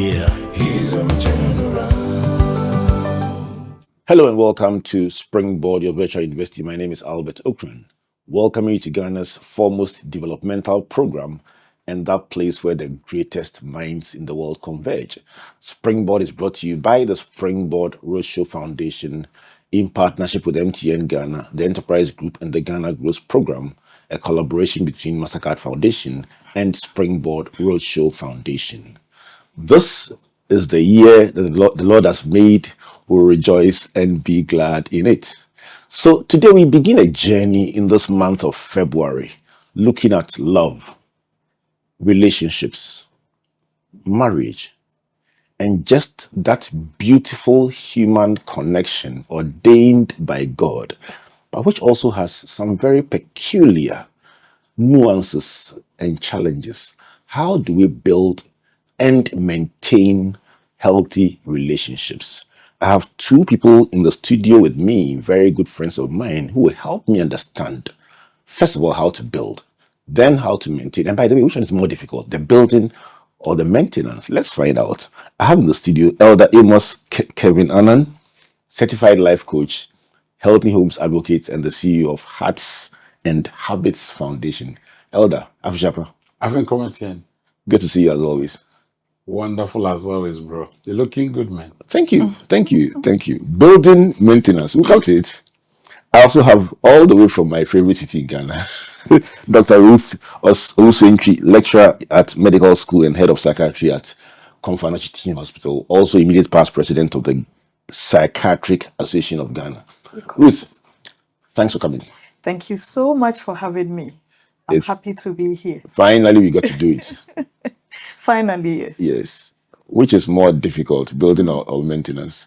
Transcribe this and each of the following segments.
Yeah, he's a Hello and welcome to Springboard, your virtual university. My name is Albert Okran. Welcoming you to Ghana's foremost developmental program and that place where the greatest minds in the world converge. Springboard is brought to you by the Springboard Roadshow Foundation in partnership with MTN Ghana, the Enterprise Group, and the Ghana Growth Program, a collaboration between Mastercard Foundation and Springboard Roadshow Foundation. This is the year that the Lord has made. We'll rejoice and be glad in it. So today we begin a journey in this month of February, looking at love, relationships, marriage, and just that beautiful human connection ordained by God, but which also has some very peculiar nuances and challenges. How do we build and maintain healthy relationships? I have two people in the studio with me, very good friends of mine, who will help me understand, first of all, how to build, then how to maintain. And by the way, which one is more difficult, the building or the maintenance? Let's find out. I have in the studio Elder Amos Kevin-Annan, certified life coach, healthy homes advocate, and the CEO of Hearts and Habits Foundation. Elder, Afishapa, I've been commenting. good to see you as always. Wonderful as always, bro. You're looking good, man. Thank you. Building maintenance. We'll come to it. I also have all the way from my favorite city in Ghana, Dr. Ruth Owusu-Antwi, lecturer at medical school and head of psychiatry at Komfanachi Teaching Hospital, also immediate past president of the Psychiatric Association of Ghana. Ruth, thanks for coming. Thank you so much for having me. I'm happy to be here. Finally, we got to do it. Finally, yes. Yes. Which is more difficult, building or maintenance?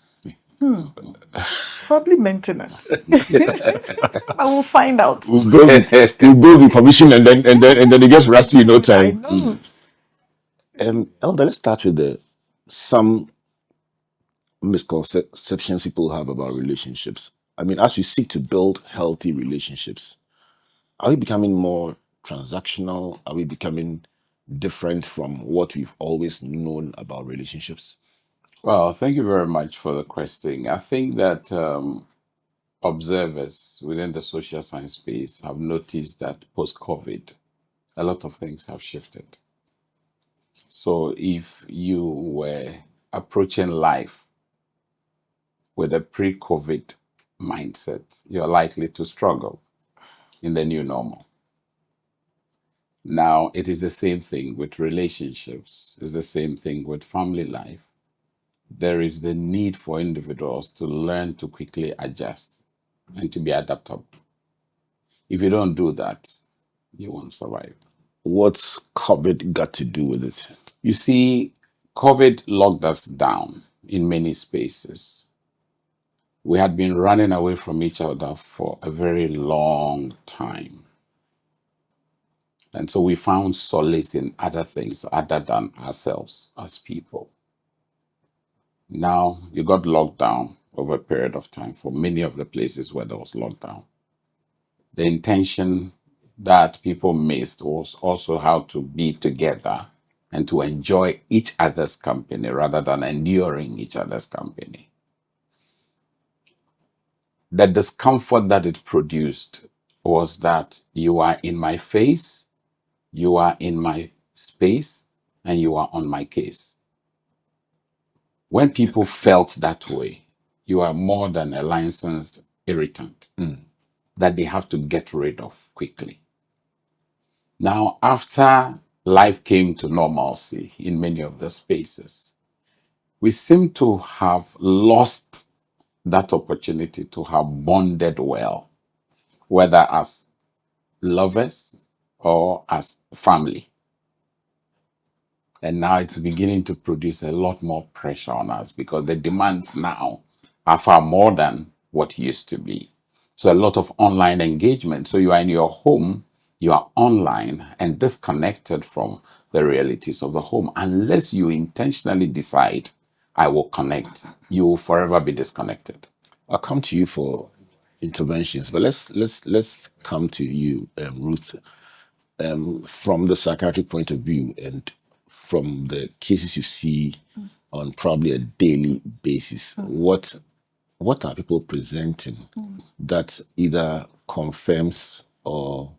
Probably maintenance. I will find out. We'll build the commission and then it gets rusty in no time. I know. Elder, let's start with some misconceptions people have about relationships. I mean, as we seek to build healthy relationships, are we becoming more transactional? Are we becoming different from what we've always known about relationships? Well, thank you very much for the question. I think that observers within the social science space have noticed that post-COVID, a lot of things have shifted. So if you were approaching life with a pre-COVID mindset, you're likely to struggle in the new normal. Now, it is the same thing with relationships. It's the same thing with family life. There is the need for individuals to learn to quickly adjust and to be adaptable. If you don't do that, you won't survive. What's COVID got to do with it? You see, COVID locked us down in many spaces. We had been running away from each other for a very long time. And so we found solace in other things other than ourselves as people. Now you got locked down over a period of time for many of the places where there was lockdown. The intention that people missed was also how to be together and to enjoy each other's company rather than enduring each other's company. The discomfort that it produced was that you are in my face, you are in my space, and you are on my case. When people felt that way, you are more than a licensed irritant that they have to get rid of quickly. Now, after life came to normalcy in many of the spaces, we seem to have lost that opportunity to have bonded well, whether as lovers or as family. And now it's beginning to produce a lot more pressure on us because the demands now are far more than what used to be. So a lot of online engagement. So you are in your home, you are online and disconnected from the realities of the home. Unless you intentionally decide, I will connect, you will forever be disconnected. I'll come to you for interventions, but let's come to you, Ruth, from the psychiatric point of view and from the cases you see on probably a daily basis, what are people presenting that either confirms or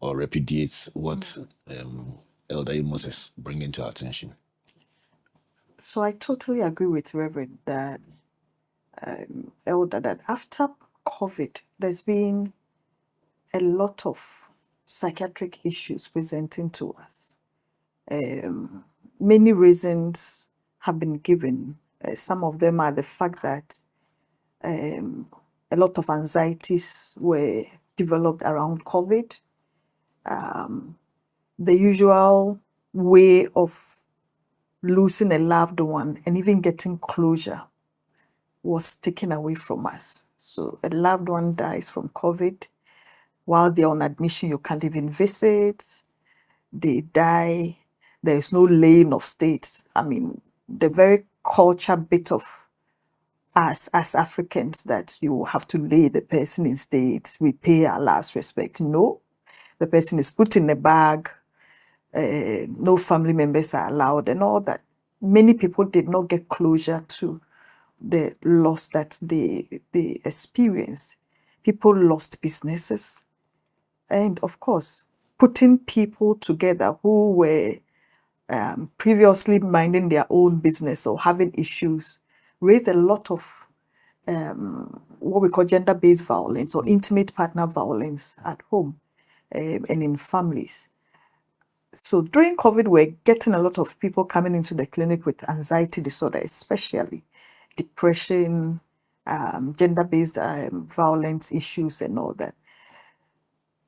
repudiates what Elder Amos is bringing to our attention? So I totally agree with Reverend that Elder that after COVID, there's been a lot of psychiatric issues presenting to us. Many reasons have been given. Some of them are the fact that a lot of anxieties were developed around COVID. The usual way of losing a loved one and even getting closure was taken away from us. So a loved one dies from COVID. While they're on admission, you can't even visit. They die. There is no laying of states. I mean, the very culture bit of us as Africans that you have to lay the person in state, we pay our last respect. No, the person is put in a bag. No family members are allowed and all that. Many people did not get closure to the loss that they experienced. People lost businesses. And of course, putting people together who were previously minding their own business or having issues raised a lot of what we call gender-based violence or intimate partner violence at home and in families. So during COVID, we're getting a lot of people coming into the clinic with anxiety disorder, especially depression, gender-based violence issues and all that.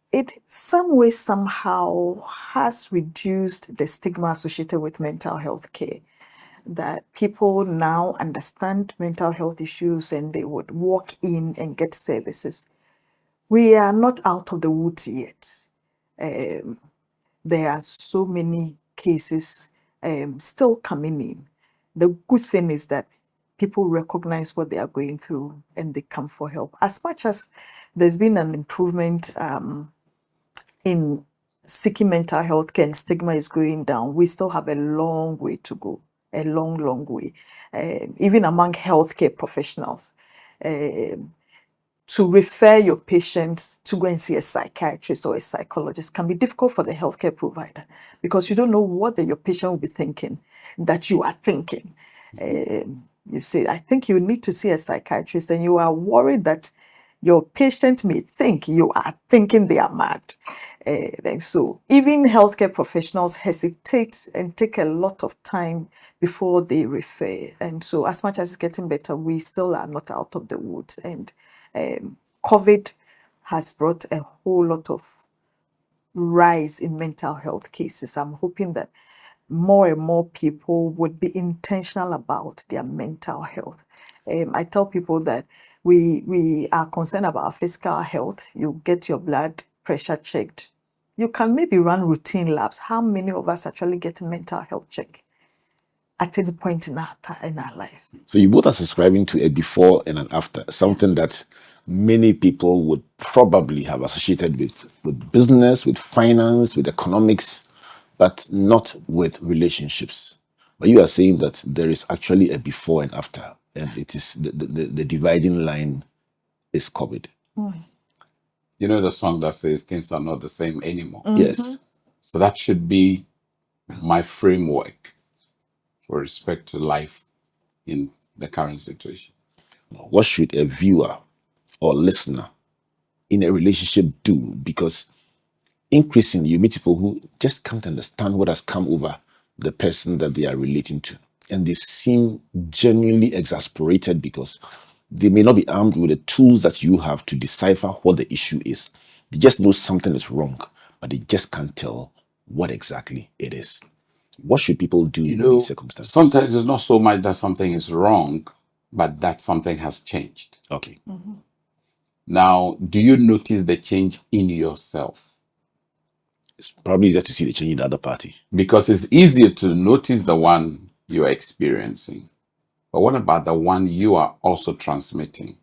It some way, somehow has reduced the stigma associated with mental health care, that people now understand mental health issues and they would walk in and get services. We are not out of the woods yet. There are so many cases still coming in. The good thing is that people recognize what they are going through and they come for help. As much as there's been an improvement in seeking mental health care and stigma is going down, we still have a long way to go, a long, long way. Even among healthcare professionals, to refer your patients to go and see a psychiatrist or a psychologist can be difficult for the healthcare provider because you don't know what your patient will be thinking that you are thinking. You say, I think you need to see a psychiatrist, and you are worried that your patient may think you are thinking they are mad. And so even healthcare professionals hesitate and take a lot of time before they refer. And so as much as it's getting better, we still are not out of the woods. And COVID has brought a whole lot of rise in mental health cases. I'm hoping that more and more people would be intentional about their mental health. I tell people that we are concerned about our physical health. You get your blood pressure checked. You can maybe run routine labs. How many of us actually get a mental health check at any point in our lives? So you both are subscribing to a before and an after, something that many people would probably have associated with business, with finance, with economics, but not with relationships. But you are saying that there is actually a before and after, and it is the dividing line is COVID. You know the song that says things are not the same anymore. Yes. So that should be my framework with respect to life in the current situation. What should a viewer or listener in a relationship do? Because increasingly you meet people who just can't understand what has come over the person that they are relating to. And they seem genuinely exasperated because they may not be armed with the tools that you have to decipher what the issue is. They just know something is wrong, but they just can't tell what exactly it is. What should people do in these circumstances? Sometimes it's not so much that something is wrong, but that something has changed. Okay. Now, do you notice the change in yourself? It's probably easier to see the change in the other party. Because it's easier to notice the one you're experiencing. But what about the one you are also transmitting?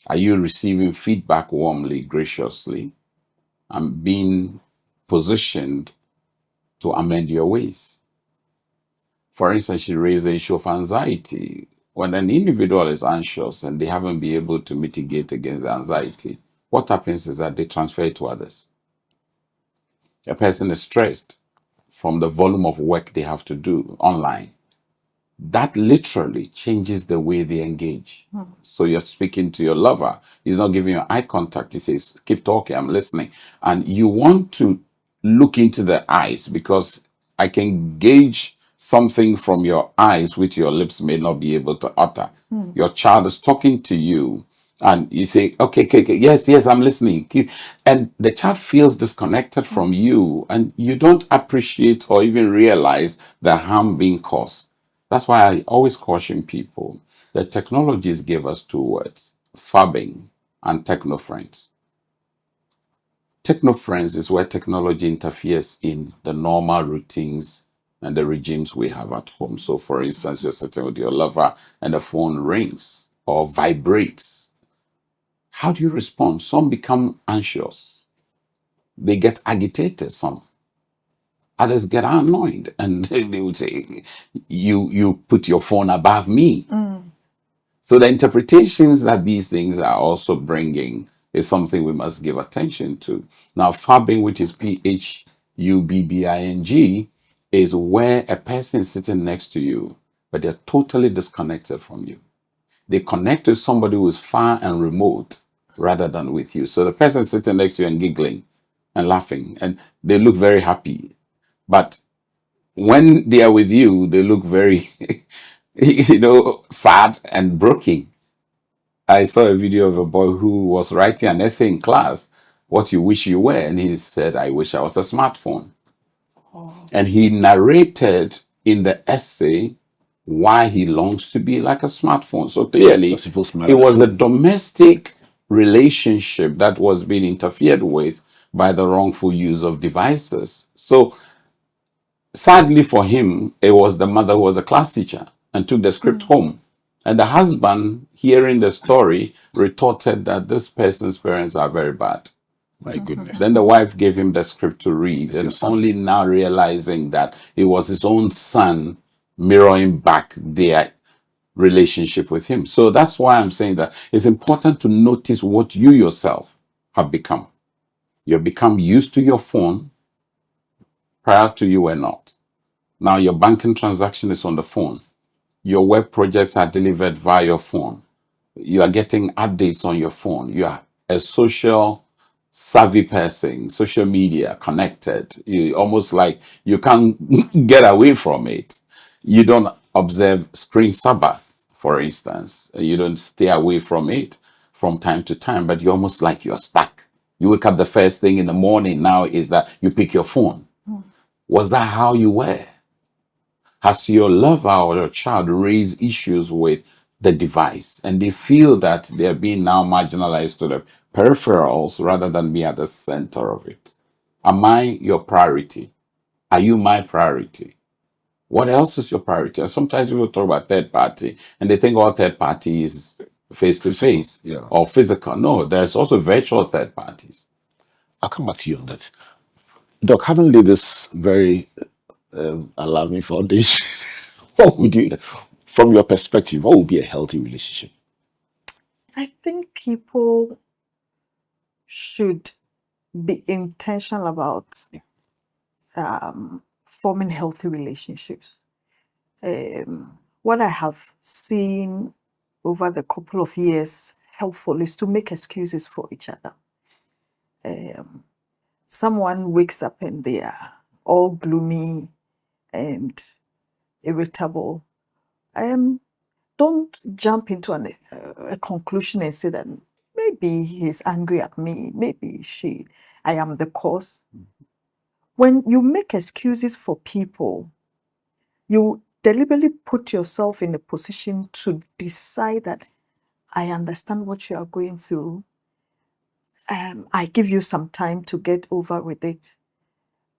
Are you receiving feedback warmly, graciously, and being positioned to amend your ways. For instance, she raised the issue of anxiety. When an individual is anxious and they haven't been able to mitigate against the anxiety, what happens is that they transfer it to others. A person is stressed from the volume of work they have to do online. That literally changes the way they engage. So you're speaking to your lover. He's not giving you eye contact. He says, keep talking, I'm listening. And you want to look into the eyes because I can gauge something from your eyes which your lips may not be able to utter. Your child is talking to you and you say, okay, yes, I'm listening. And the child feels disconnected from you and you don't appreciate or even realize the harm being caused. That's why I always caution people that technologies give us two words, fabbing and techno-friends. Techno-friends is where technology interferes in the normal routines and the regimes we have at home. So for instance, you're sitting with your lover and the phone rings or vibrates. How do you respond? Some become anxious. They get agitated, some. Others get annoyed and they would say, you put your phone above me. So the interpretations that these things are also bringing is something we must give attention to. Now, fabbing, which is P-H-U-B-B-I-N-G, is where a person is sitting next to you, but they're totally disconnected from you. They connect to somebody who is far and remote rather than with you. So the person sitting next to you and giggling and laughing, and they look very happy. But when they are with you, they look very, sad and broken. I saw a video of a boy who was writing an essay in class, what you wish you were. And he said, I wish I was a smartphone. And he narrated in the essay why he longs to be like a smartphone. So clearly, it was a domestic relationship that was being interfered with by the wrongful use of devices. So sadly for him, it was the mother who was a class teacher and took the script home. And the husband, hearing the story, retorted that this person's parents are very bad. My goodness. Then the wife gave him the script to read, and only now realizing that it was his own son mirroring back their relationship with him. So that's why I'm saying that it's important to notice what you yourself have become. You've become used to your phone. Prior to you were not. Now your banking transaction is on the phone. Your web projects are delivered via your phone. You are getting updates on your phone. You are a social savvy person, social media connected. You almost like you can't get away from it. You don't observe screen Sabbath, for instance. You don't stay away from it from time to time, but you're almost like you're stuck. You wake up the first thing in the morning now is that you pick your phone. Was that how you were? Has your lover or your child raised issues with the device and they feel that they're being now marginalized to the peripherals rather than be at the center of it? Am I your priority? Are you my priority? What else is your priority? And sometimes people talk about third party and they think all third party is face to face or physical. No, there's also virtual third parties. I'll come back to you on that. Doc, having laid this very alarming foundation, what would you, from your perspective, what would be a healthy relationship? I think people should be intentional about forming healthy relationships. What I have seen over the couple of years helpful is to make excuses for each other. Someone wakes up and they are all gloomy and irritable. Don't jump into a conclusion and say that maybe he's angry at me, maybe I am the cause. When you make excuses for people, you deliberately put yourself in a position to decide that I understand what you are going through. I give you some time to get over with it.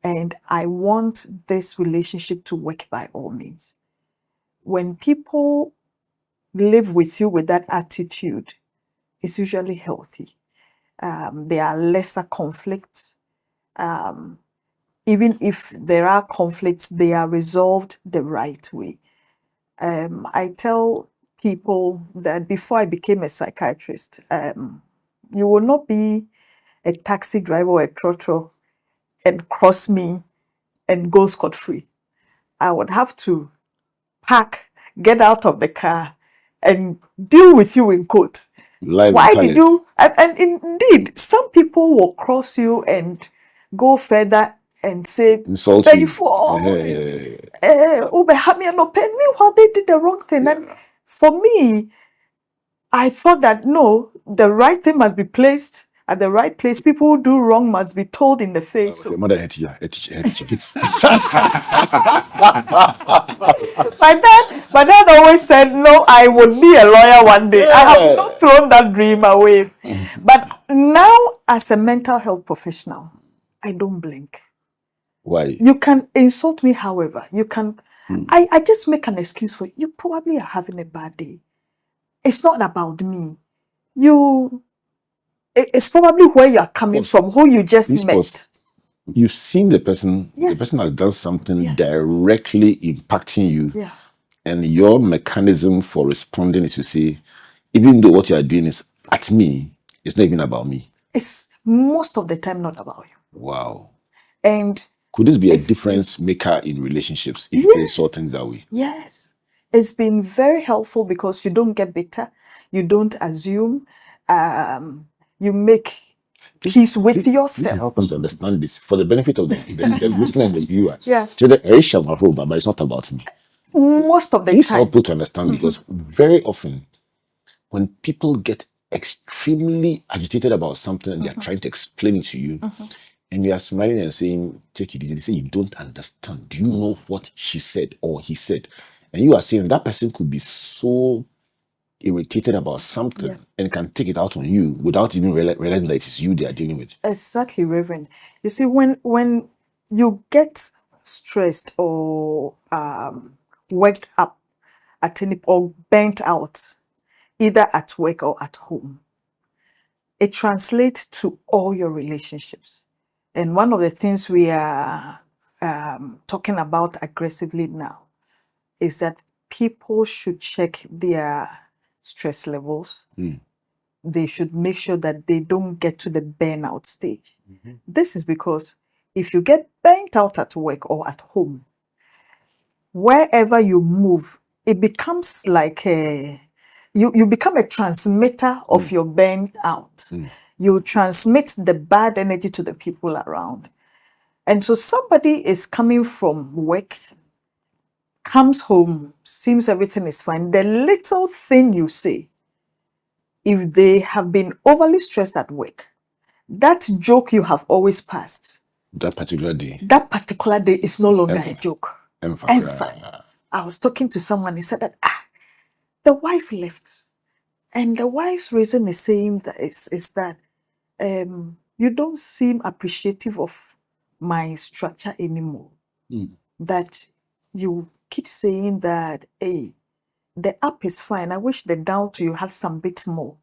And I want this relationship to work by all means. When people live with you with that attitude, it's usually healthy. There are lesser conflicts. even if there are conflicts, they are resolved the right way. I tell people that before I became a psychiatrist, you will not be a taxi driver or a trotro and cross me and go scot-free. I would have to park, get out of the car, and deal with you in court. Live Why valid. did you? And indeed, some people will cross you and go further and say, Insult "Pay you. for Yeah. meanwhile they did the wrong thing." And for me, I thought that no, the right thing must be placed at the right place. People who do wrong must be told in the face. Your mother had teacher. My dad always said, "No, I would be a lawyer one day." I have not thrown that dream away. But now, as a mental health professional, I don't blink. Why? You can insult me, however. You can. I just make an excuse for you. You probably are having a bad day. It's not about me. It's probably where you are coming from, who you just This met. was- You've seen the person. Yes. The person has done something Yes. directly impacting you. Yeah. And your mechanism for responding is to say, even though what you are doing is at me, it's not even about me. It's most of the time not about you. Wow. And Could this be a It's- difference maker in relationships if they saw things that way? yes, it's been very helpful because you don't get bitter, you don't assume, you make peace with This yourself. helps us to understand this for the benefit of the listener and the viewer. Yeah. So the Aisha Mahoba, but it's not about me. Most of the This time. helps people to understand because very often when people get extremely agitated about something and they're trying to explain it to you, and you are smiling and saying, take it easy, they say, you don't understand. Do you know what she said or he said? And you are saying that person could be so irritated about something Yeah. and can take it out on you without even realizing that it is you they are dealing with. Exactly, Reverend. You see, when you get stressed or worked up at any or burnt out, either at work or at home, it translates to all your relationships. And one of the things we are talking about aggressively now is that people should check their stress levels. They should make sure that they don't get to the burnout stage. This is because if you get burnt out at work or at home, wherever you move, it becomes like you become a transmitter of your burnout. You transmit the bad energy to the people around. And so somebody is coming from work, comes home, seems everything is fine. The little thing you say, if they have been overly stressed at work, that joke you have always passed, That particular day. that particular day is no longer a joke. Ever. Ever. I was talking to someone, he said that the wife left. And the wife's reason is saying that is that you don't seem appreciative of my structure anymore. That you keep saying that, hey, the up is fine. I wish the down to you have some bit more.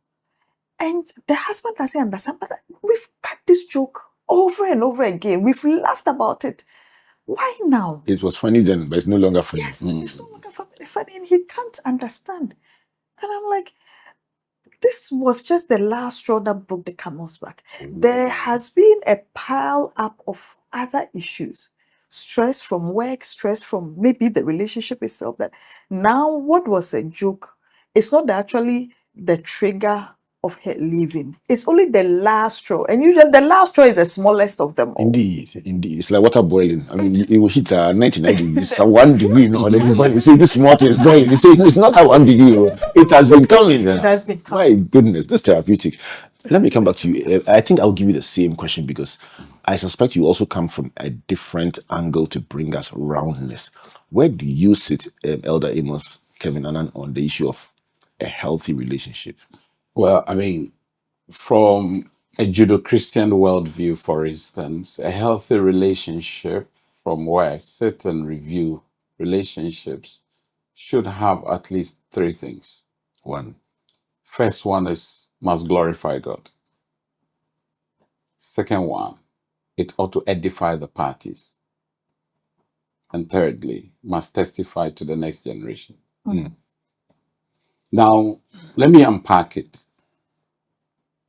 And the husband doesn't understand, but we've cracked this joke over and over again. We've laughed about it. Why now? It was funny then, but it's no longer funny. Yes, it's no longer funny, and he can't understand. And I'm like, this was just the last straw that broke the camel's back. There has been a pile up of other issues. Stress from work, stress from maybe the relationship itself, that now what was a joke is not actually the trigger of her leaving. It's only the last straw. And usually the last straw is the smallest of them all. Indeed. It's like water boiling. I mean, it will hit 99 degrees, 1 degree, you see, this water is boiling. You see, it's not at 1 degree. It has been coming. It has been coming. My goodness, this therapeutic. Let me come back to you. I think I'll give you the same question because I suspect you also come from a different angle to bring us roundness. Where do you sit, Elder Amos Kevin-Annan, on the issue of a healthy relationship? Well, I mean, from a Judeo-Christian worldview, for instance, a healthy relationship, from where I sit and review relationships, should have at least three things. First one is must glorify God. Second one it ought to edify the parties. And thirdly, must testify to the next generation. Now, let me unpack it.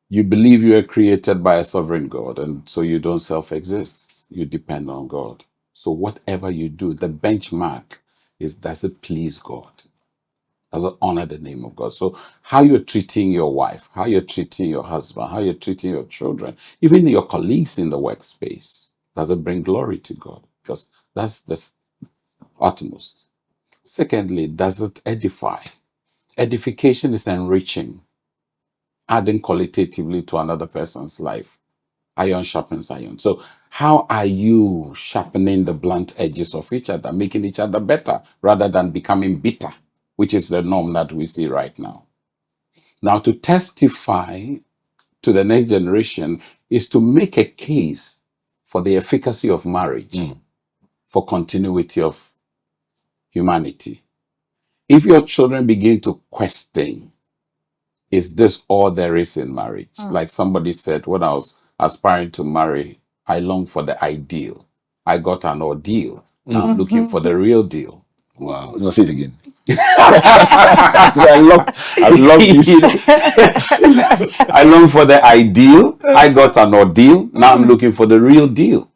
You believe you are created by a sovereign God, and so you don't self-exist. You depend on God. So whatever you do, the benchmark is, does it please God? Does it honor the name of God? So how you're treating your wife, how you're treating your husband, how you're treating your children, even your colleagues in the workspace, does it bring glory to God? Because that's the utmost. Secondly, does it edify? Edification is enriching, adding qualitatively to another person's life. Iron sharpens iron. So how are you sharpening the blunt edges of each other, making each other better rather than becoming bitter, which is the norm that we see right now? Now, to testify to the next generation is to make a case for the efficacy of marriage, for continuity of humanity. If your children begin to question, is this all there is in marriage? Like somebody said, when I was aspiring to marry, I longed for the ideal. I got an ordeal. Now I'm looking for the real deal. Wow. No, say it again. I love this. I longed for the ideal. I got an ordeal. Now I'm looking for the real deal.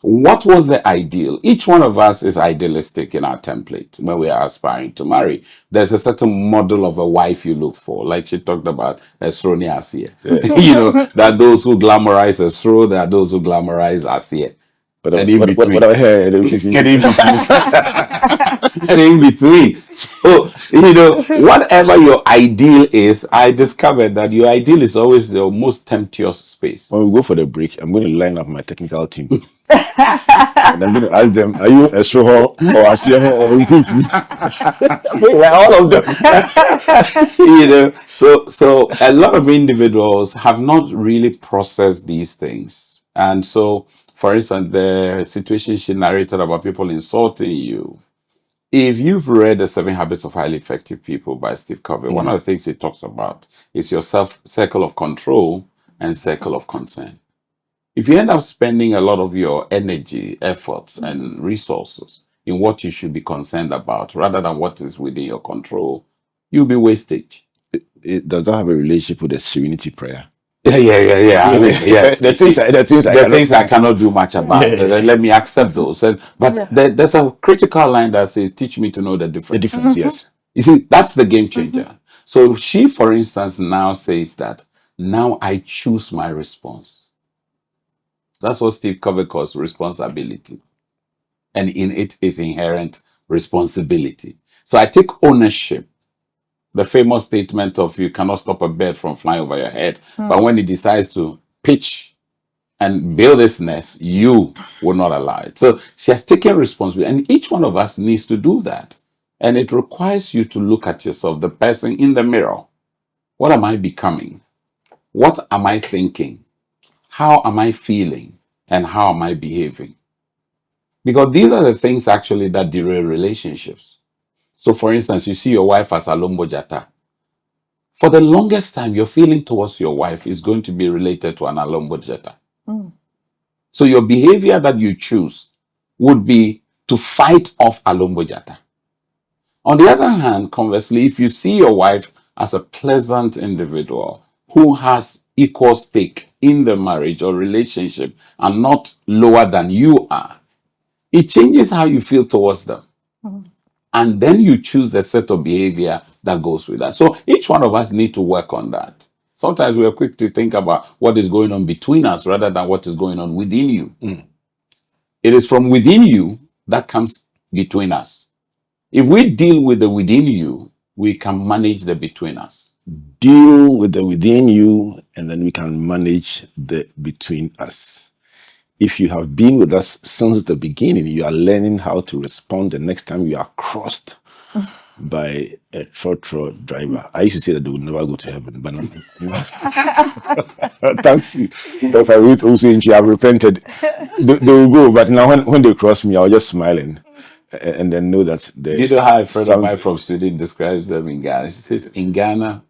What was the ideal? Each one of us is idealistic in our template when we are aspiring to marry. There's a certain model of a wife you look for. Like she talked about Esroni Asiye. You know, there are those who glamorize Esro, there are those who glamorize Asiye. What And in between. I heard, And in between. So, you know, whatever your ideal is, I discovered that your ideal is always the most temptuous space. when we go for the break, I'm going to line up my technical team. And I'm going to ask them, are you a Soho or a Sieho or all of them? You know, so a lot of individuals have not really processed these things. And so, for instance, the situation she narrated about people insulting you. If you've read The 7 Habits of Highly Effective People by Steve Covey, one of the things he talks about is your circle of control and circle of concern. If you end up spending a lot of your energy, efforts, and resources in what you should be concerned about rather than what is within your control, you'll be wastage. Does that have a relationship with the serenity prayer? Yeah. I mean, yes. The things I cannot do much about. Let me accept those. But there's a critical line that says, "Teach me to know the difference." The difference, yes. You see, that's the game changer. So she, for instance, now says that, now I choose my response. That's what Steve Covey calls responsibility. And in it is inherent responsibility. So I take ownership. The famous statement of, you cannot stop a bird from flying over your head. But when it decides to pitch and build its nest, you will not allow it. So she has taken responsibility. And each one of us needs to do that. And it requires you to look at yourself, the person in the mirror. What am I becoming? What am I thinking? How am I feeling? And how am I behaving? Because these are the things actually that derail relationships. So for instance, you see your wife as a Lombo Jata. For the longest time, your feeling towards your wife is going to be related to an Alombo Jata. So your behavior that you choose would be to fight off Alombo Jata. On the other hand, conversely, if you see your wife as a pleasant individual who has equal stake in the marriage or relationship and not lower than you are, it changes how you feel towards them. And then you choose the set of behavior that goes with that. So each one of us need to work on that. Sometimes we are quick to think about what is going on between us rather than what is going on within you. It is from within you that comes between us. If we deal with the within you, we can manage the between us. Deal with the within you, and then we can manage the between us. If you have been with us since the beginning, you are learning how to respond the next time you are crossed by a trotro driver. I used to say that they would never go to heaven, but not. Thank you. Dr. Ruth Owusu-Antwi, I've repented. They will go, but now when they cross me, I'll just smile and then know that You know how a friend of mine from Sweden describes them in Ghana? She says, in Ghana,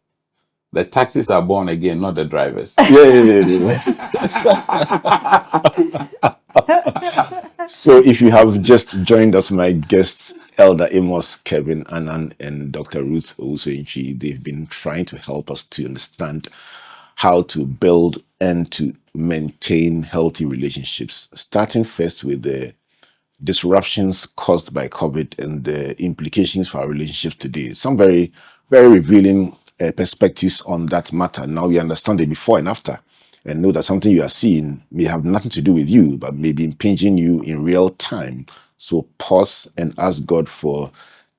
The taxis are born again, not the drivers. Yeah. So if you have just joined us, my guests, Elder Amos Kevin-Annan and Dr. Ruth Owusu-Antwi, they've been trying to help us to understand how to build and to maintain healthy relationships, starting first with the disruptions caused by COVID and the implications for our relationships today. Some very, very revealing perspectives on that matter. Now we understand the before and after, and know that something you are seeing may have nothing to do with you, but may be impinging you in real time. So pause and ask God for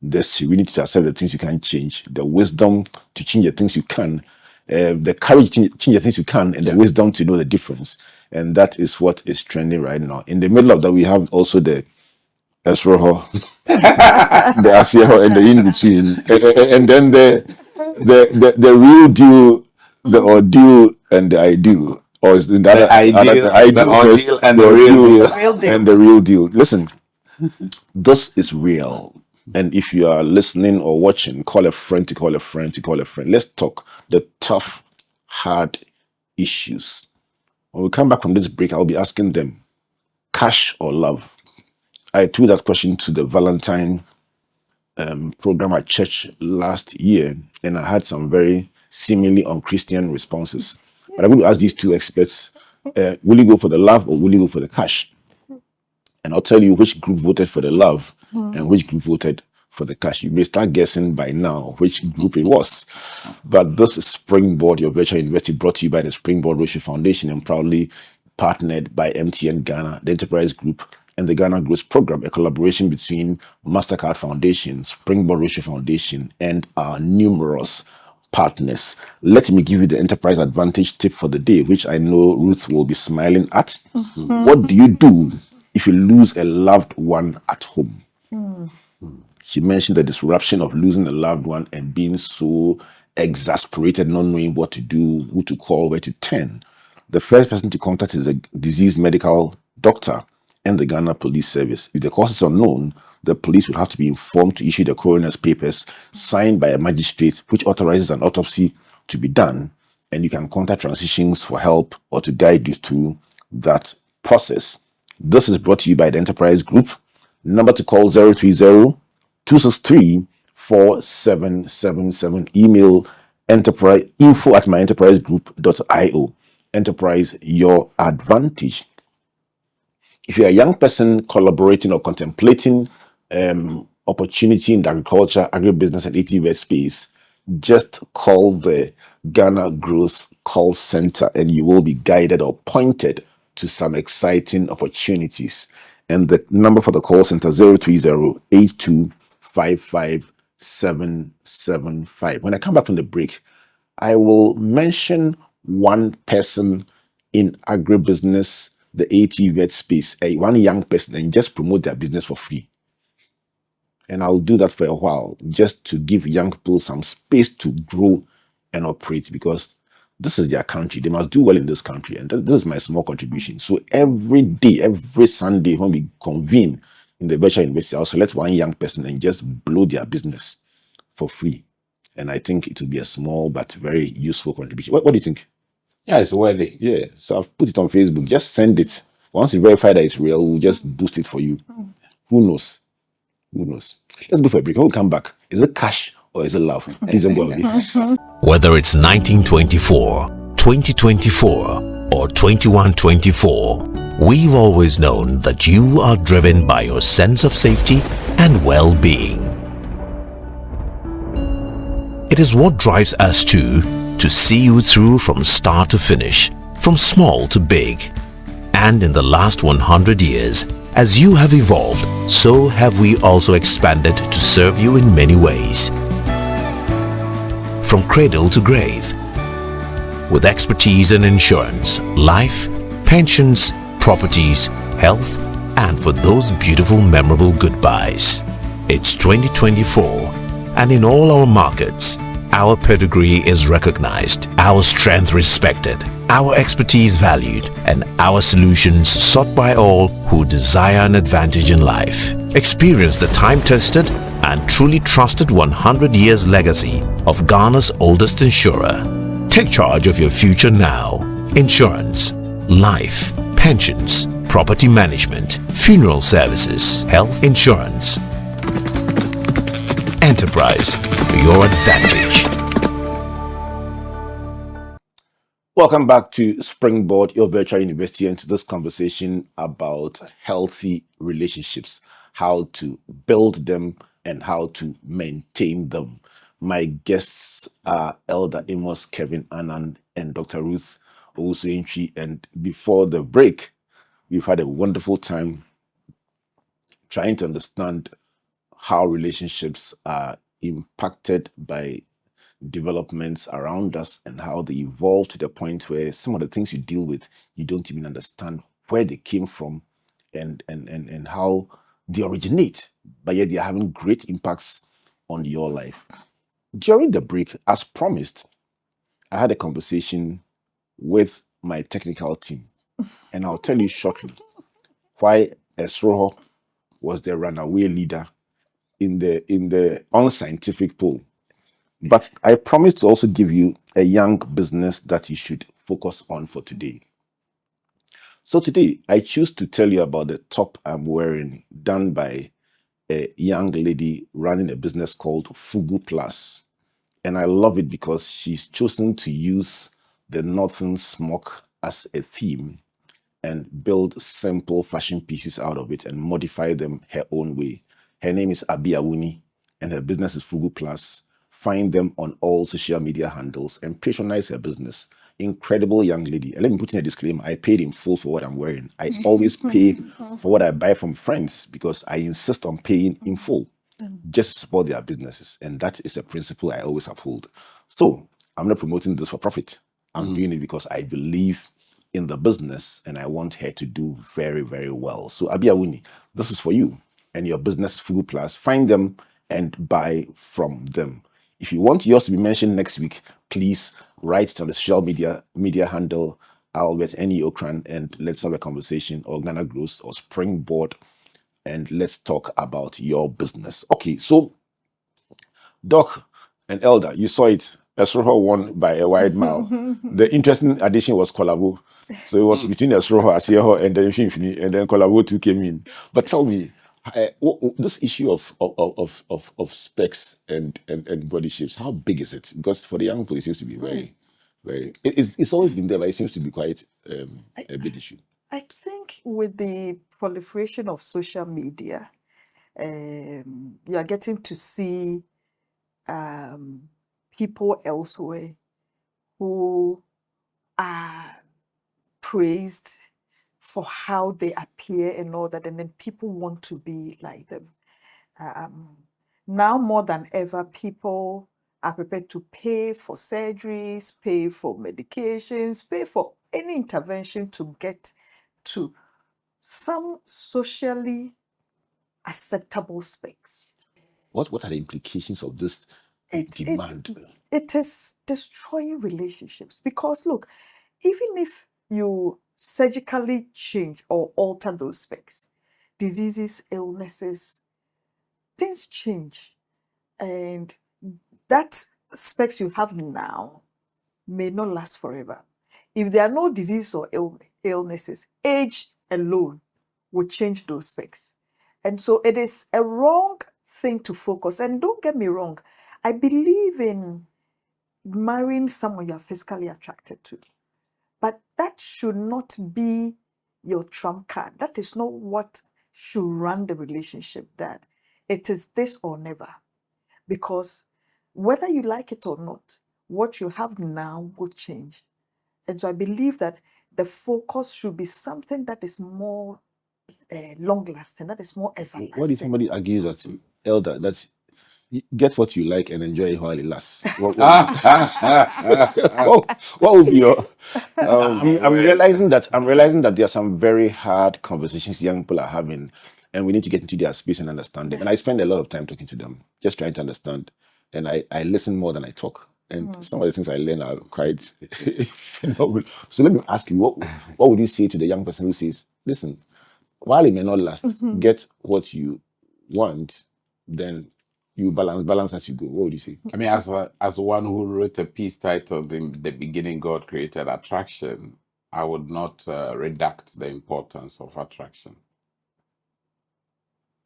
the serenity to accept the things you can't change, the wisdom to change the things you can, the courage to change the things you can, and the wisdom to know the difference. And that is what is trending right now. In the middle of that, we have also the Esroho, the Asieho, and the in-between. And then the real deal, the ordeal, and the ideal. Or is the ordeal and the real deal. And the real deal. Listen, this is real. And if you are listening or watching, call a friend to call a friend to call a friend. Let's talk the tough, hard issues. When we come back from this break, I'll be asking them, cash or love? I threw that question to the Valentine program at church last year, and I had some very seemingly unchristian responses. But I'm going to ask these two experts, will you go for the love or will you go for the cash? And I'll tell you which group voted for the love and which group voted for the cash. You may start guessing by now which group it was. But this is Springboard, your virtual university, brought to you by the Springboard Rotary Foundation and proudly partnered by MTN Ghana, the Enterprise Group, and the Ghana Growth Program, a collaboration between MasterCard Foundation, Springboard Rotary Foundation, and our numerous partners. Let me give you the enterprise advantage tip for the day, which I know Ruth will be smiling at. What do you do if you lose a loved one at home? She mentioned the disruption of losing a loved one and being so exasperated, not knowing what to do, who to call, where to turn. The first person to contact is a disease medical doctor and the Ghana Police Service. If the cause is unknown, the police will have to be informed to issue the coroner's papers signed by a magistrate, which authorizes an autopsy to be done, and you can contact Transitions for help or to guide you through that process. This is brought to you by the Enterprise Group. Number to call 030-263-4777. Email info@myenterprisegroup.io. Enterprise, your advantage. If you're a young person collaborating or contemplating opportunity in the agriculture, agribusiness, and ATV space, just call the Ghana Growth Call Center and you will be guided or pointed to some exciting opportunities. And the number for the call center, 030-8255-775. When I come back from the break, I will mention one person in agribusiness, the ATV space, one young person, and just promote their business for free. And I'll do that for a while, just to give young people some space to grow and operate, because this is their country. They must do well in this country. And this is my small contribution. So every day, every Sunday, when we convene in the virtual university, I'll select one young person and just blow their business for free. And I think it will be a small but very useful contribution. What do you think? Yeah, it's worthy. Yeah, so I've put it on Facebook. Just send it. Once you verify that it's real, we'll just boost it for you. Who knows? Who knows? Let's go for a break. When we come back, is it cash or is it love? Please don't go away. Whether it's 1924, 2024, or 2124, we've always known that you are driven by your sense of safety and well-being. It is what drives us to see you through from start to finish, from small to big. And in the last 100 years, as you have evolved, so have we also expanded to serve you in many ways. From cradle to grave, with expertise in insurance, life, pensions, properties, health, and for those beautiful, memorable goodbyes. It's 2024, and in all our markets, our pedigree is recognized, our strength respected, our expertise valued, and our solutions sought by all who desire an advantage in life. Experience the time-tested and truly trusted 100 years legacy of Ghana's oldest insurer. Take charge of your future now. Insurance, life, pensions, property management, funeral services, health insurance. Enterprise, your advantage. Welcome back to Springboard, your virtual university, and to this conversation about healthy relationships, how to build them and how to maintain them. My guests are Elder Amos Kevin-Annan and Dr. Ruth Owusu-Antwi. And before the break, we've had a wonderful time trying to understand how relationships are impacted by developments around us and how they evolve to the point where some of the things you deal with, you don't even understand where they came from and how they originate, but yet they're having great impacts on your life. During the break, as promised, I had a conversation with my technical team, and I'll tell you shortly why Esroho was the runaway leader in the unscientific poll. But I promise to also give you a young business that you should focus on for today. So today, I choose to tell you about the top I'm wearing, done by a young lady running a business called Fugu Plus. And I love it because she's chosen to use the Northern Smock as a theme and build simple fashion pieces out of it and modify them her own way. Her name is Abi Awuni, and her business is Fugu Plus. Find them on all social media handles and patronize her business. Incredible young lady. And let me put in a disclaimer. I paid in full for what I'm wearing. I always pay for what I buy from friends because I insist on paying in full just to support their businesses. And that is a principle I always uphold. So I'm not promoting this for profit. I'm doing it because I believe in the business and I want her to do very, very well. So Abi Awuni, this is for you and your business Fugu Plus. Find them and buy from them. If you want yours to be mentioned next week, please write it on the social media handle Albert N.E. Okran, and let's have a conversation, or Ghana Grows or Springboard, and let's talk about your business. Okay, so Doc and Elder, you saw it. Esroho won by a wide mile. The interesting addition was Kolabo. So it was between Esroho, Asieho, and then Finfini, and then Kolabo 2 came in. But tell me, this issue of specs and body shapes, how big is it? Because for the young people, it seems to be very, very. It's always been there, but it seems to be quite a big issue. I think with the proliferation of social media, you are getting to see people elsewhere who are praised for how they appear and all that, and then people want to be like them. Now more than ever, people are prepared to pay for surgeries, pay for medications, pay for any intervention to get to some socially acceptable specs. What are the implications of this demand? It is destroying relationships because look, even if you surgically change or alter those specs, diseases, illnesses, things change, and that specs you have now may not last forever. If there are no diseases or illnesses, age alone will change those specs. And so it is a wrong thing to focus. And don't get me wrong, I believe in marrying someone you're physically attracted to. But that should not be your trump card. That is not what should run the relationship. That it is this or never. Because whether you like it or not, what you have now will change. And so I believe that the focus should be something that is more long-lasting, that is more everlasting. What if somebody argues that, Elder, that get what you like and enjoy it while it lasts? What would be your? I'm realizing that there are some very hard conversations young people are having, and we need to get into their space and understand them. And I spend a lot of time talking to them, just trying to understand. And I listen more than I talk. And some of the things I learn are quite phenomenal. So let me ask you, what would you say to the young person who says, listen, while it may not last, get what you want, then You balance as you go. What would you say? I mean, as one who wrote a piece titled "In the Beginning, God Created Attraction," I would not redact the importance of attraction.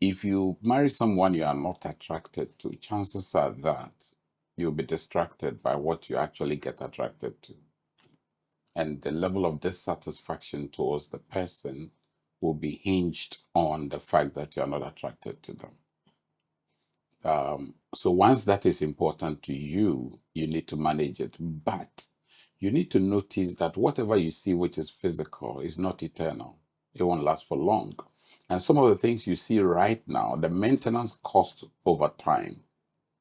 If you marry someone you are not attracted to, chances are that you'll be distracted by what you actually get attracted to. And the level of dissatisfaction towards the person will be hinged on the fact that you're not attracted to them. So once that is important to you, you need to manage it. But you need to notice that whatever you see which is physical is not eternal. It won't last for long. And some of the things you see right now, the maintenance cost over time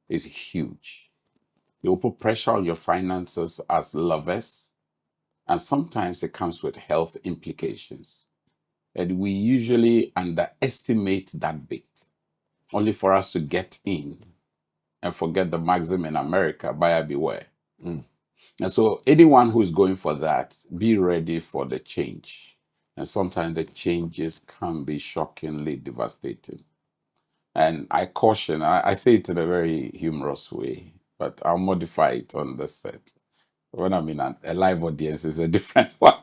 is huge. It will put pressure on your finances as lovers, and sometimes it comes with health implications. And we usually underestimate that bit, only for us to get in and forget the maxim in America, buyer beware. And so anyone who is going for that, be ready for the change. And sometimes the changes can be shockingly devastating. And I caution, I say it in a very humorous way, but I'll modify it on the set. When I'm in a live audience, it's a different one.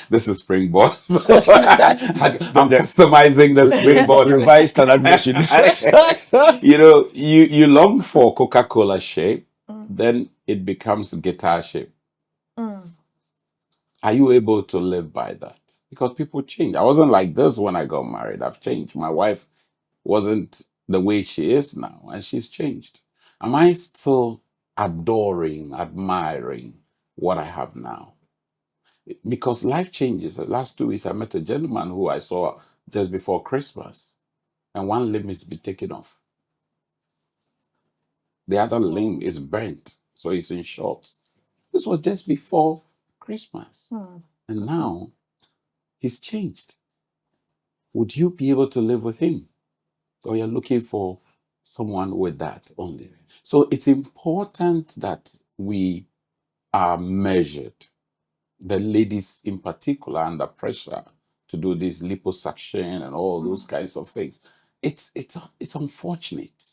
This is Springboard. So I'm customizing the Springboard revised standard version. You know, you long for Coca-Cola shape, then it becomes guitar shape. Are you able to live by that? Because people change. I wasn't like this when I got married. I've changed. My wife wasn't the way she is now, and she's changed. Am I still adoring, admiring what I have now? Because life changes. The last 2 weeks, I met a gentleman who I saw just before Christmas, and one limb is be taken off. The other limb is burnt, so it's in shorts. This was just before Christmas. And now he's changed. Would you be able to live with him? Or you're looking for someone with that only? So it's important that we are measured. The ladies in particular under pressure to do this liposuction and all those kinds of things. It's unfortunate.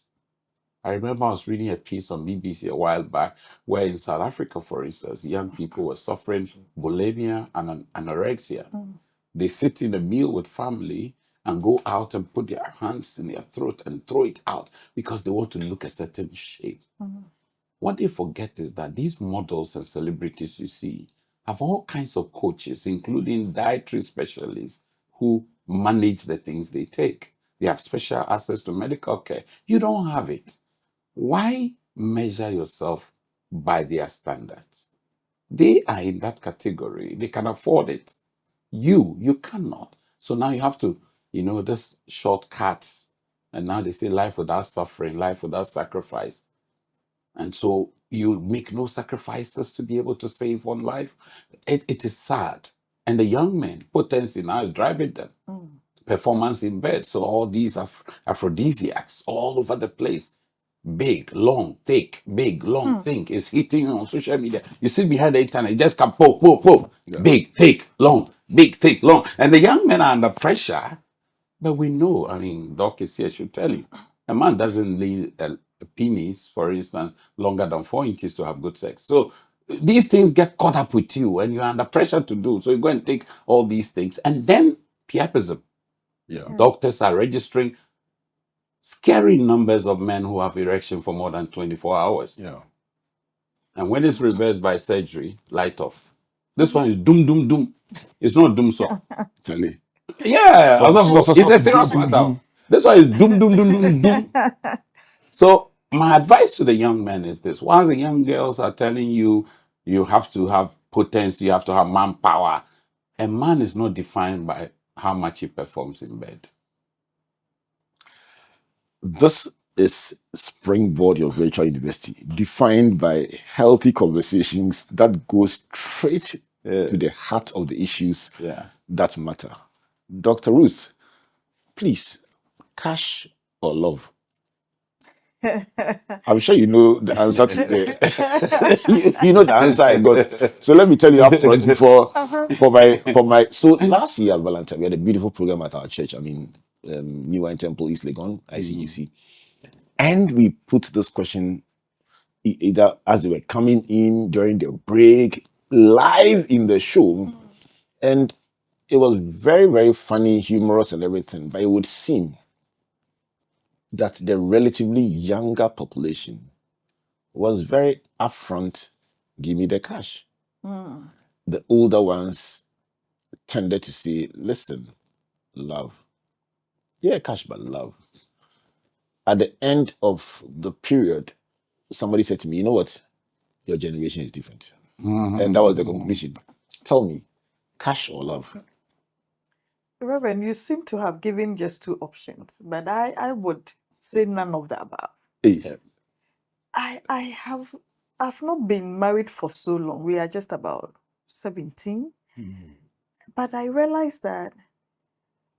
I remember I was reading a piece on BBC a while back where in South Africa, for instance, young people were suffering bulimia and anorexia. They sit in a meal with family and go out and put their hands in their throat and throw it out because they want to look a certain shape. What they forget is that these models and celebrities you see have all kinds of coaches, including dietary specialists who manage the things they take. They have special access to medical care. You don't have it. Why measure yourself by their standards? They are in that category. They can afford it. You cannot. So now you have to, this shortcuts. And now they say life without suffering, life without sacrifice. And so you make no sacrifices to be able to save one life. It is sad. And the young men, potency now is driving them. Performance in bed. So all these aphrodisiacs all over the place. Big, long, thick, big, long, thick is hitting on social media. You sit behind the internet, it just come, pop, pop, pop. Yeah. Big, thick, long, big, thick, long. And the young men are under pressure. But we know, Doc is here, should tell you. A man doesn't need a penis, for instance, longer than 4 inches to have good sex. So these things get caught up with you and you're under pressure to do. So you go and take all these things. And then priapism. Yeah. Doctors are registering scary numbers of men who have erection for more than 24 hours. Yeah. And when it's reversed by surgery, light off. This one is doom, doom, doom. It's not doom so. Yeah. It's a serious matter. This one is doom, doom, doom, doom, doom. So my advice to the young men is this. While the young girls are telling you, you have to have potency, you have to have manpower, a man is not defined by how much he performs in bed. This is Springboard, your virtual university, defined by healthy conversations that go straight to the heart of the issues that matter. Dr. Ruth, please, cash or love? I'm sure you know the answer to the you know the answer I got. So let me tell you up front for my so last year at Valentine, we had a beautiful program at our church. New Wine Temple, East Legon, ICGC. And we put this question either as they were coming in during the break, live in the show. And it was very, very funny, humorous, and everything. But it would seem that the relatively younger population was very upfront, give me the cash. The older ones tended to say, listen, love. Yeah, cash, but love. At the end of the period, somebody said to me, you know what? Your generation is different. And that was the conclusion. Tell me, cash or love? Reverend, you seem to have given just two options, but I would say none of the above. Hey, I've not been married for so long. We are just about 17. But I realized that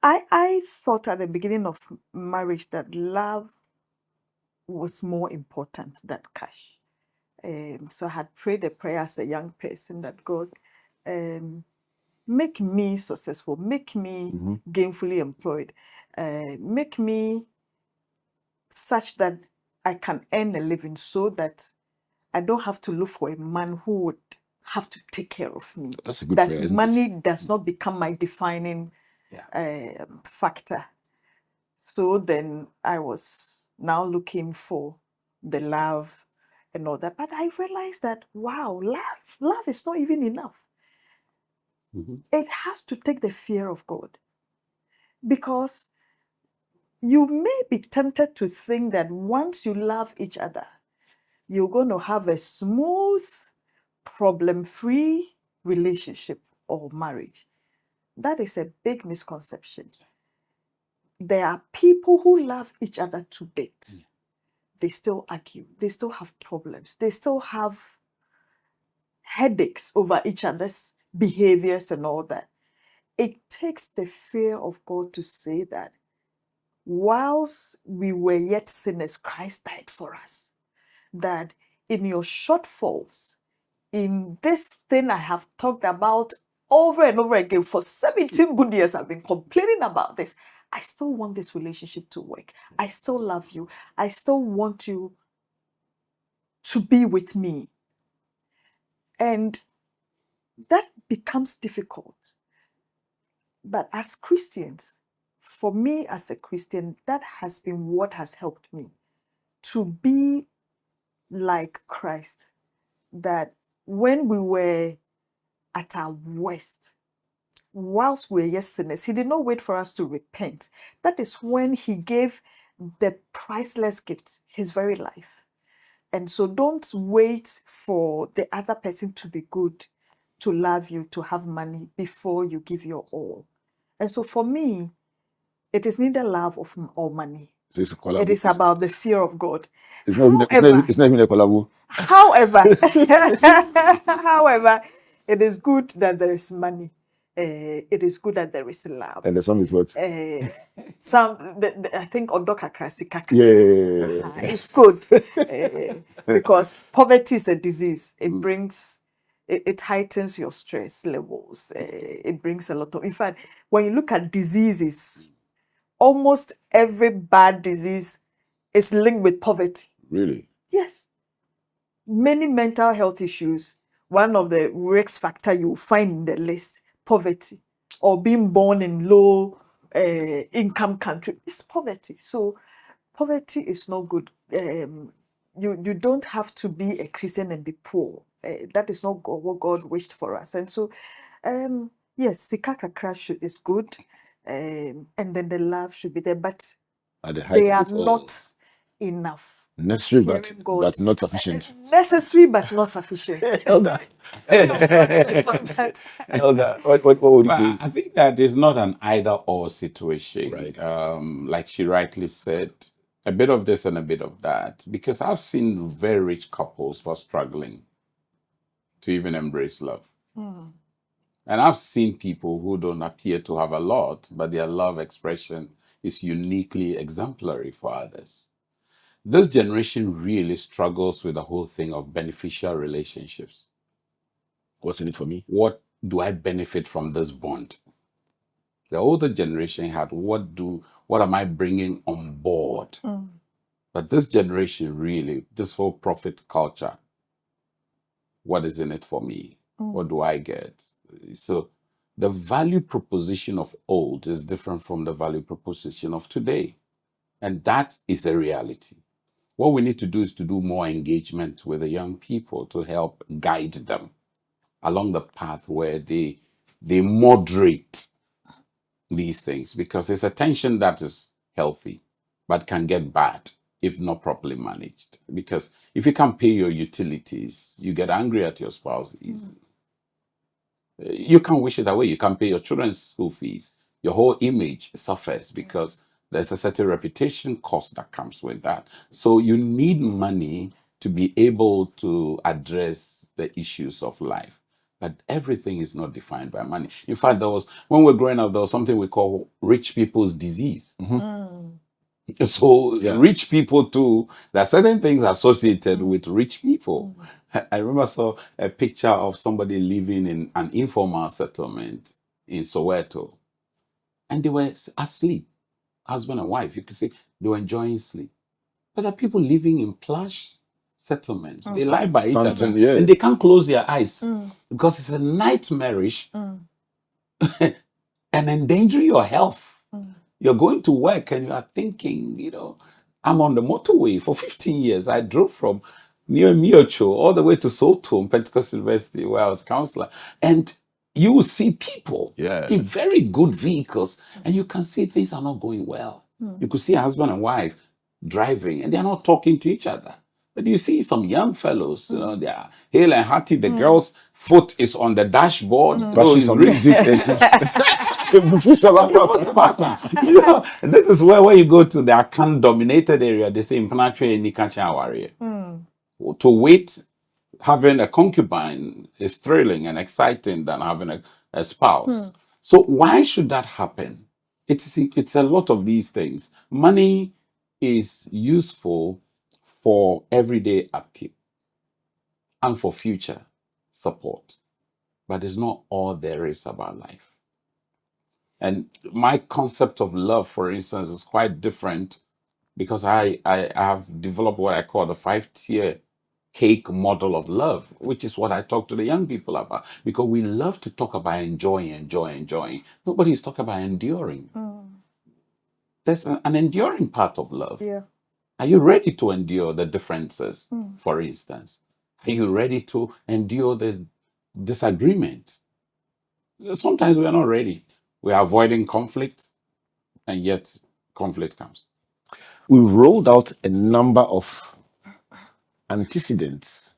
I thought at the beginning of marriage that love was more important than cash. So I had prayed a prayer as a young person that God, make me successful, make me gainfully employed, make me such that I can earn a living so that I don't have to look for a man who would have to take care of me. That's a good that prayer, isn't money does not become my defining factor. So then I was now looking for the love and all that. But I realized that, wow, love is not even enough. It has to take the fear of God. Because you may be tempted to think that once you love each other, you're going to have a smooth, problem-free relationship or marriage. That is a big misconception. There are people who love each other to bits. They still argue. They still have problems. They still have headaches over each other's behaviors and all that. It takes the fear of God to say that whilst we were yet sinners, Christ died for us. That in your shortfalls, in this thing I have talked about over and over again for 17 good years, I've been complaining about this. I still want this relationship to work. I still love you. I still want you to be with me. And that becomes difficult. But as Christians, for me as a Christian, that has been what has helped me to be like Christ. That when we were at our worst, whilst we were yet sinners, he did not wait for us to repent. That is when he gave the priceless gift, his very life. And so don't wait for the other person to be good, to love you, to have money before you give your all. And so for me, it is neither love or money. So it's a collabo. It is about the fear of God. It's not even a collabo. However, it is good that there is money. It is good that there is love. And the song is what? I think Odoka Krasikaka. Yeah. It's good because poverty is a disease. It brings, it heightens your stress levels. It brings a lot of, in fact, when you look at diseases, almost every bad disease is linked with poverty. Really? Yes. Many mental health issues, one of the risk factor you will find in the list, poverty, or being born in low income country, is poverty. So poverty is not good. You don't have to be a Christian and be poor. That is not what God wished for us. And so, yes, Sikaka crash is good. And then the love should be there, but they are not enough. Necessary, but not sufficient. Necessary, but not sufficient. Elder. Elder, what would you say? I think that is not an either-or situation. Right. Like she rightly said, a bit of this and a bit of that. Because I've seen very rich couples who are struggling to even embrace love. And I've seen people who don't appear to have a lot, but their love expression is uniquely exemplary for others. This generation really struggles with the whole thing of beneficial relationships. What's in it for me? What do I benefit from this bond? The older generation had what am I bringing on board But this generation really, this whole profit culture, what is in it for me? What do I get? So the value proposition of old is different from the value proposition of today. And that is a reality. What we need to do is to do more engagement with the young people to help guide them along the path where they moderate these things, because it's a tension that is healthy but can get bad if not properly managed. Because if you can't pay your utilities, you get angry at your spouse easily. You can't wish it away. You can't pay your children's school fees. Your whole image suffers because there's a certain reputation cost that comes with that. So you need money to be able to address the issues of life. But everything is not defined by money. In fact, when we were growing up, there was something we call rich people's disease. So rich people too, there are certain things associated with rich people. I remember I saw a picture of somebody living in an informal settlement in Soweto, and they were asleep, husband and wife. You could see they were enjoying sleep. But there are people living in plush settlements. They lie by each other, and they can't close their eyes because it's a nightmarish and endangering your health. You're going to work and you are thinking, I'm on the motorway for 15 years. I drove from near Miocho all the way to Soto, Pentecost University, where I was counselor. And you will see people in very good vehicles, and you can see things are not going well. You could see a husband and wife driving, and they're not talking to each other. But you see some young fellows, they are hale and hearty. The girl's foot is on the dashboard. This is where you go to the Akan-dominated area. They say, to wait, having a concubine is thrilling and exciting than having a spouse. So why should that happen? It's a lot of these things. Money is useful for everyday upkeep and for future support, but it's not all there is about life. And my concept of love, for instance, is quite different because I have developed what I call the 5-tier cake model of love, which is what I talk to the young people about, because we love to talk about enjoying. Nobody's talking about enduring. There's an enduring part of love. Are you ready to endure the differences, for instance? Are you ready to endure the disagreements? Sometimes we are not ready. We are avoiding conflict, and yet conflict comes. We rolled out a number of antecedents,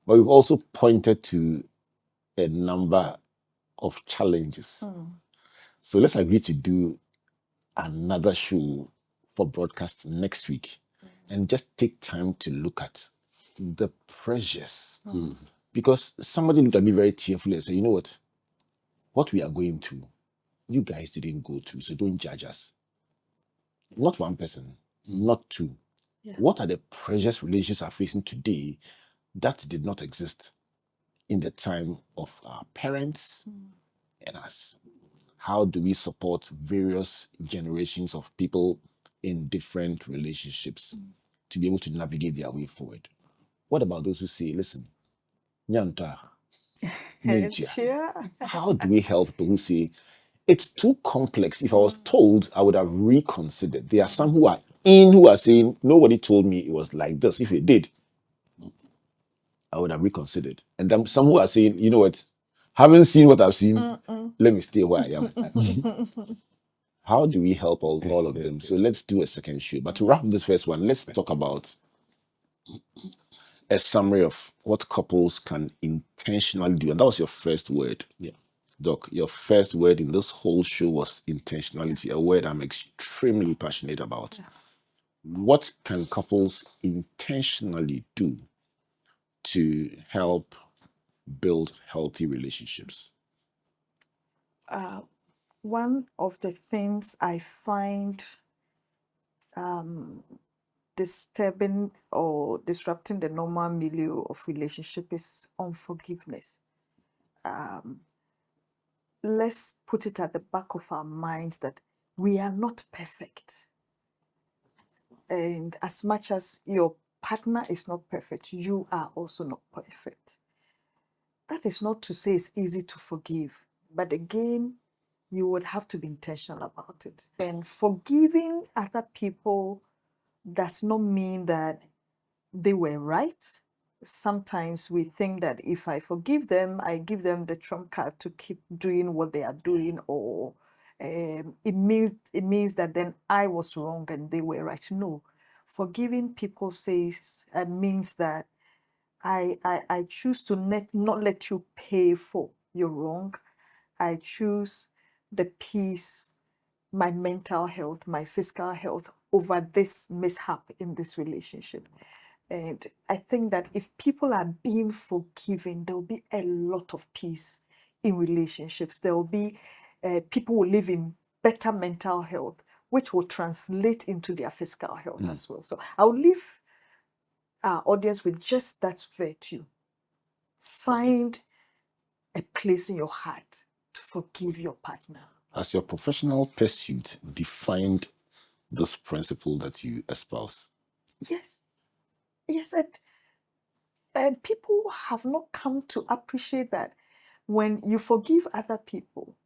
but we've also pointed to a number of challenges. So let's agree to do another show for broadcast next week and just take time to look at the pressures. Because somebody looked at me very tearfully and said, you know what we are going through, you guys didn't go through, so don't judge us. Not one person, not two. What are the pressures relationships are facing today that did not exist in the time of our parents and us? How do we support various generations of people in different relationships to be able to navigate their way forward? What about those who say, listen, Nyanta, how do we help people who say, it's too complex? If I was told, I would have reconsidered. There are some who are saying, nobody told me it was like this. If it did, I would have reconsidered. And then some who are saying, you know what, haven't seen what I've seen, let me stay where I am. How do we help all of them? So let's do a second show. But to wrap this first one, let's talk about a summary of what couples can intentionally do. And that was your first word. Doc, your first word in this whole show was intentionality, a word I'm extremely passionate about. What can couples intentionally do to help build healthy relationships? One of the things I find disturbing or disrupting the normal milieu of relationship is unforgiveness. Let's put it at the back of our minds that we are not perfect. And as much as your partner is not perfect, you are also not perfect. That is not to say it's easy to forgive, but again, you would have to be intentional about it. And forgiving other people does not mean that they were right. Sometimes we think that if I forgive them, I give them the trump card to keep doing what they are doing, or it means that then I was wrong and they were right. No, forgiving people says means that I choose to not let you pay for your wrong. I choose the peace, my mental health, my physical health over this mishap in this relationship. And I think that if people are being forgiven, there will be a lot of peace in relationships. There will be people will live in better mental health, which will translate into their physical health as well. So I'll leave our audience with just that virtue. Find a place in your heart to forgive your partner. Has your professional pursuit defined this principle that you espouse? Yes. Yes, and people have not come to appreciate that when you forgive other people,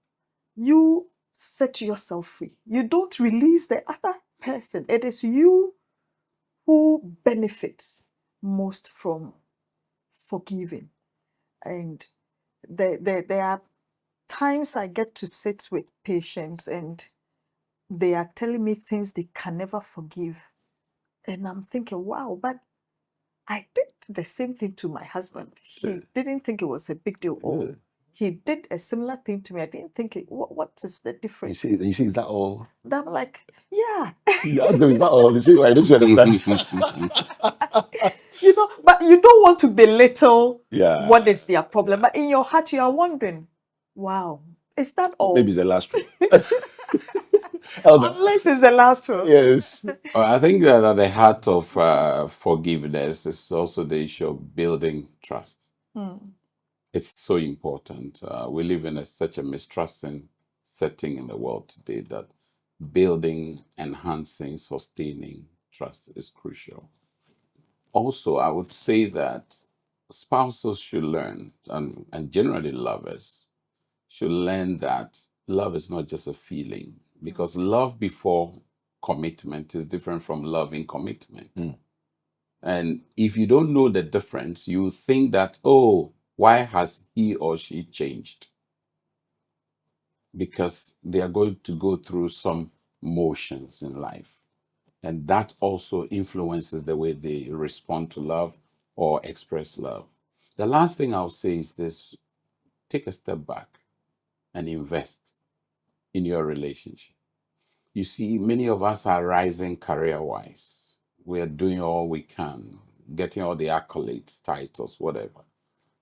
you set yourself free. You don't release the other person. It is you who benefits most from forgiving. And there are times I get to sit with patients and they are telling me things they can never forgive. And I'm thinking, wow, but I did the same thing to my husband. He didn't think it was a big deal. Or he did a similar thing to me. I didn't think it. What is the difference? You see, is that all? I'm like, yeah. You ask them, is that all? They say, why don't you understand? But you don't want to belittle Yeah. what is their problem. But in your heart, you are wondering, wow, is that all? Maybe it's the last one. Unless it's the last one. Yes. I think that at the heart of forgiveness is also the issue of building trust. It's so important. We live in such a mistrusting setting in the world today that building, enhancing, sustaining trust is crucial. Also, I would say that spouses should learn, and generally lovers should learn that love is not just a feeling, because love before commitment is different from love in commitment. And if you don't know the difference, you think that, oh, why has he or she changed? Because they are going to go through some motions in life. And that also influences the way they respond to love or express love. The last thing I'll say is this: take a step back and invest in your relationship. You see, many of us are rising career-wise. We are doing all we can, getting all the accolades, titles, whatever.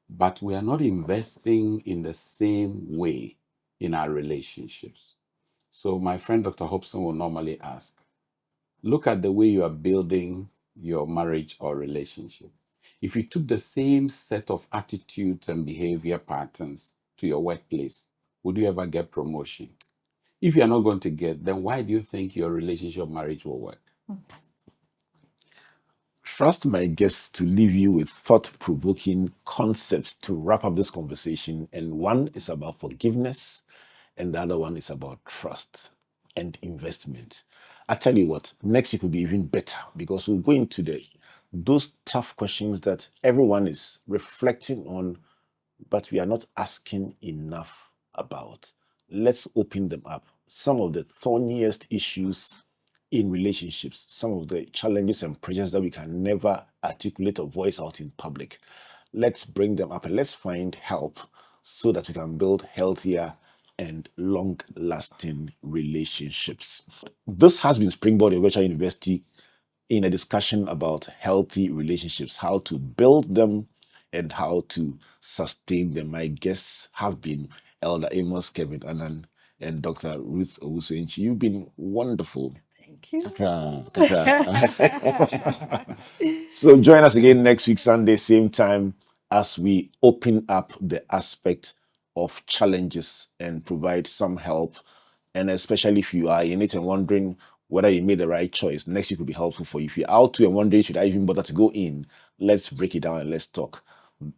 But we are not investing in the same way in our relationships. So my friend Dr. Hobson will normally ask, look at the way you are building your marriage or relationship. If you took the same set of attitudes and behavior patterns to your workplace, would you ever get promotion? If you're not going to get, then why do you think your relationship or marriage will work? Trust my guests to leave you with thought-provoking concepts to wrap up this conversation. And one is about forgiveness, and the other one is about trust and investment. I tell you what, next week will be even better because we'll go into those tough questions that everyone is reflecting on, but we are not asking enough about. Let's open them up. Some of the thorniest issues in relationships, some of the challenges and pressures that we can never articulate or voice out in public. Let's bring them up and let's find help so that we can build healthier and long-lasting relationships. This has been Springboard Virtual University in a discussion about healthy relationships, how to build them and how to sustain them. My guests have been Elder Amos Kevin-Annan and Dr. Ruth Owusu-Antwi. You've been wonderful. Thank you. So join us again next week, Sunday, same time, as we open up the aspect of challenges and provide some help. And especially if you are in it and wondering, whether you made the right choice. Next week will be helpful for you. If you're out to and wondering, should I even bother to go in? Let's break it down and let's talk.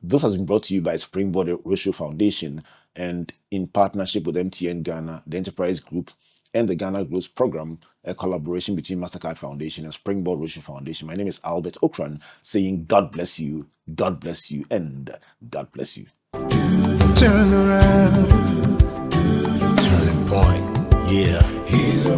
This has been brought to you by Springboard Roadshow Foundation and in partnership with MTN Ghana, the Enterprise Group, and the Ghana Growth Program, a collaboration between Mastercard Foundation and Springboard Roadshow Foundation. My name is Albert Okran, saying God bless you, and God bless you. Turn around. Turning point. Yeah. He's a